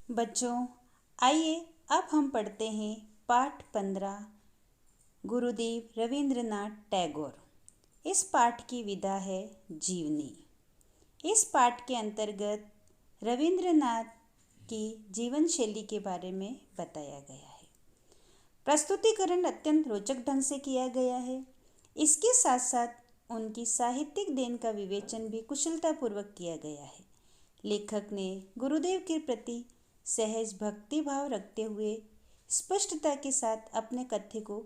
बच्चों, आइए अब हम पढ़ते हैं पाठ 15 गुरुदेव रवींद्रनाथ टैगोर। इस पाठ की विधा है जीवनी। इस पाठ के अंतर्गत रवींद्रनाथ की जीवन शैली के बारे में बताया गया है। प्रस्तुतिकरण अत्यंत रोचक ढंग से किया गया है। इसके साथ साथ उनकी साहित्यिक देन का विवेचन भी कुशलतापूर्वक किया गया है। लेखक ने गुरुदेव के प्रति सहज भक्ति भाव रखते हुए स्पष्टता के साथ अपने कथ्य को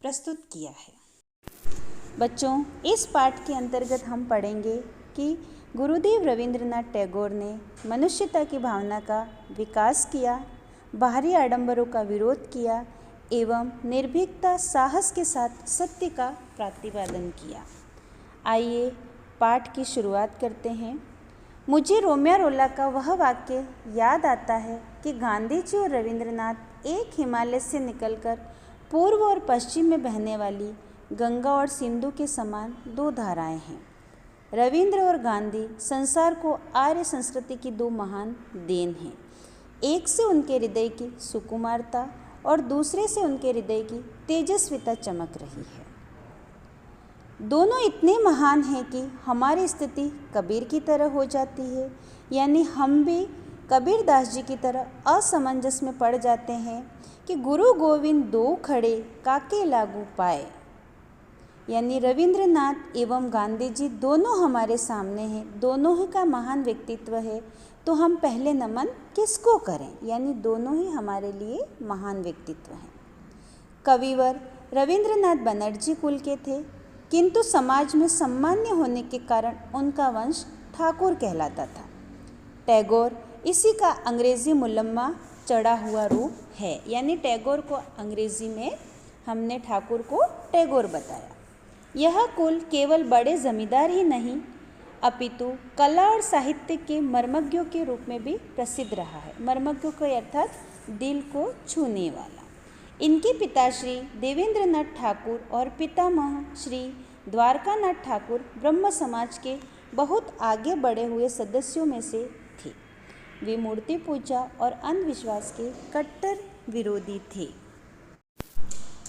प्रस्तुत किया है। बच्चों, इस पाठ के अंतर्गत हम पढ़ेंगे कि गुरुदेव रवींद्रनाथ टैगोर ने मनुष्यता की भावना का विकास किया, बाहरी आडंबरों का विरोध किया एवं निर्भीकता साहस के साथ सत्य का प्रतिपादन किया। आइए पाठ की शुरुआत करते हैं। मुझे रोमियो रोला का वह वाक्य याद आता है कि गांधी जी और रवींद्रनाथ एक हिमालय से निकलकर पूर्व और पश्चिम में बहने वाली गंगा और सिंधु के समान दो धाराएं हैं। रविंद्र और गांधी संसार को आर्य संस्कृति की दो महान देन हैं। एक से उनके हृदय की सुकुमारता और दूसरे से उनके हृदय की तेजस्विता चमक रही है। दोनों इतने महान हैं कि हमारी स्थिति कबीर की तरह हो जाती है, यानी हम भी कबीर दास जी की तरह असमंजस में पड़ जाते हैं कि गुरु गोविंद दो खड़े काके लागू पाए। यानी रविंद्रनाथ एवं गांधी जी दोनों हमारे सामने हैं, दोनों ही का महान व्यक्तित्व है, तो हम पहले नमन किसको करें? यानी दोनों ही हमारे लिए महान व्यक्तित्व हैं। कविवर रविंद्रनाथ बनर्जी कुल के थे, किंतु समाज में सम्मान्य होने के कारण उनका वंश ठाकुर कहलाता था। टैगोर इसी का अंग्रेजी मुलम्मा चढ़ा हुआ रूप है, यानी टैगोर को अंग्रेजी में हमने ठाकुर को टैगोर बताया। यह कुल केवल बड़े जमींदार ही नहीं अपितु कला और साहित्य के मर्मज्ञों के रूप में भी प्रसिद्ध रहा है। मर्मज्ञों को अर्थात दिल को छूने वाला। इनके पिता श्री देवेंद्रनाथ ठाकुर और पितामह श्री द्वारकानाथ ठाकुर ब्रह्म समाज के बहुत आगे बढ़े हुए सदस्यों में से थे। वे मूर्ति पूजा और अंधविश्वास के कट्टर विरोधी थे।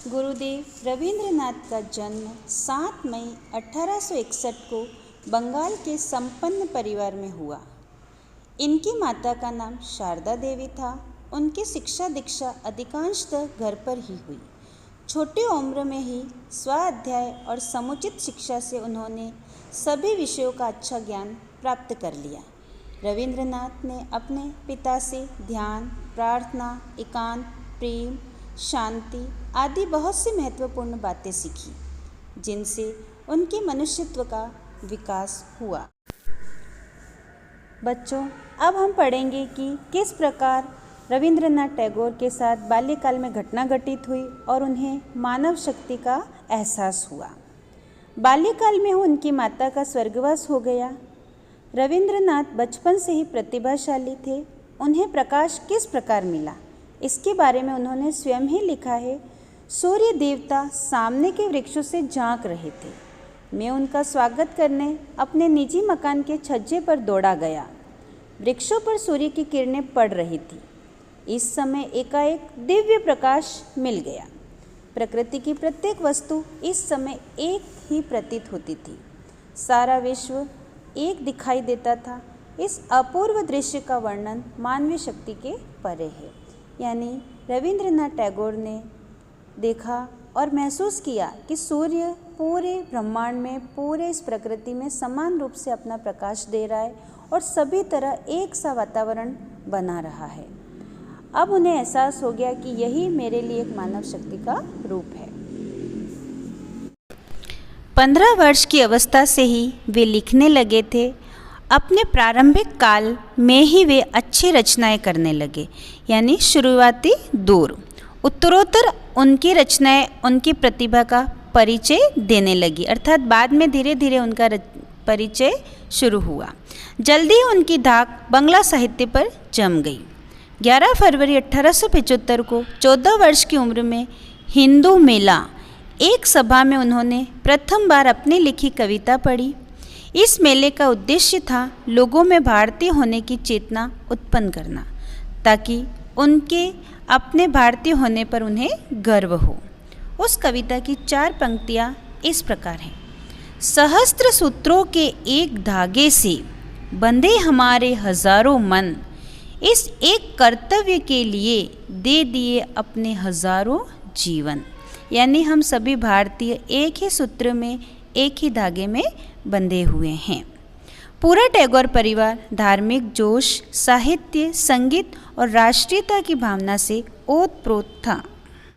गुरुदेव रवींद्रनाथ का जन्म 7 मई 1861 को बंगाल के संपन्न परिवार में हुआ। इनकी माता का नाम शारदा देवी था। उनकी शिक्षा दीक्षा अधिकांशतः घर पर ही हुई। छोटी उम्र में ही स्वाध्याय और समुचित शिक्षा से उन्होंने सभी विषयों का अच्छा ज्ञान प्राप्त कर लिया। रविंद्रनाथ ने अपने पिता से ध्यान, प्रार्थना, एकांत, प्रेम, शांति आदि बहुत सी महत्वपूर्ण बातें सीखी, जिनसे उनके मनुष्यत्व का विकास हुआ। बच्चों, अब हम पढ़ेंगे कि किस प्रकार रविंद्रनाथ टैगोर के साथ बाल्यकाल में घटना घटित हुई और उन्हें मानव शक्ति का एहसास हुआ। बाल्यकाल में उनकी माता का स्वर्गवास हो गया। रविंद्रनाथ बचपन से ही प्रतिभाशाली थे। उन्हें प्रकाश किस प्रकार मिला, इसके बारे में उन्होंने स्वयं ही लिखा है। सूर्य देवता सामने के वृक्षों से झांक रहे थे। मैं उनका स्वागत करने अपने निजी मकान के छज्जे पर दौड़ा गया। वृक्षों पर सूर्य की किरणें पड़ रही थी। इस समय एकाएक दिव्य प्रकाश मिल गया। प्रकृति की प्रत्येक वस्तु इस समय एक ही प्रतीत होती थी। सारा विश्व एक दिखाई देता था। इस अपूर्व दृश्य का वर्णन मानवीय शक्ति के परे है। यानी रविंद्रनाथ टैगोर ने देखा और महसूस किया कि सूर्य पूरे ब्रह्मांड में, पूरे इस प्रकृति में समान रूप से अपना प्रकाश दे रहा है और सभी तरह एक सा वातावरण बना रहा है। अब उन्हें एहसास हो गया कि यही मेरे लिए एक मानव शक्ति का रूप है। 15 वर्ष की अवस्था से ही वे लिखने लगे थे। अपने प्रारंभिक काल में ही वे अच्छी रचनाएं करने लगे, यानी शुरुआती दौर। उत्तरोत्तर उनकी रचनाएं उनकी प्रतिभा का परिचय देने लगी, अर्थात बाद में धीरे धीरे उनका परिचय शुरू हुआ। जल्दी उनकी धाक बंगला साहित्य पर जम गई। 11 फरवरी 1875 को 14 वर्ष की उम्र में हिंदू मेला एक सभा में उन्होंने प्रथम बार अपनी लिखी कविता पढ़ी। इस मेले का उद्देश्य था लोगों में भारतीय होने की चेतना उत्पन्न करना। ताकि उनके अपने भारतीय होने पर उन्हें गर्व हो। उस कविता की 4 पंक्तियाँ इस प्रकार हैं। सहस्त्र सूत्रों के एक धागे से बंधे हमारे हजारों मन, इस एक कर्तव्य के लिए दे दिए अपने हजारों जीवन। यानी हम सभी भारतीय एक ही सूत्र में, एक ही धागे में बंधे हुए हैं। पूरा टैगोर परिवार धार्मिक जोश, साहित्य, संगीत और राष्ट्रीयता की भावना से ओतप्रोत था।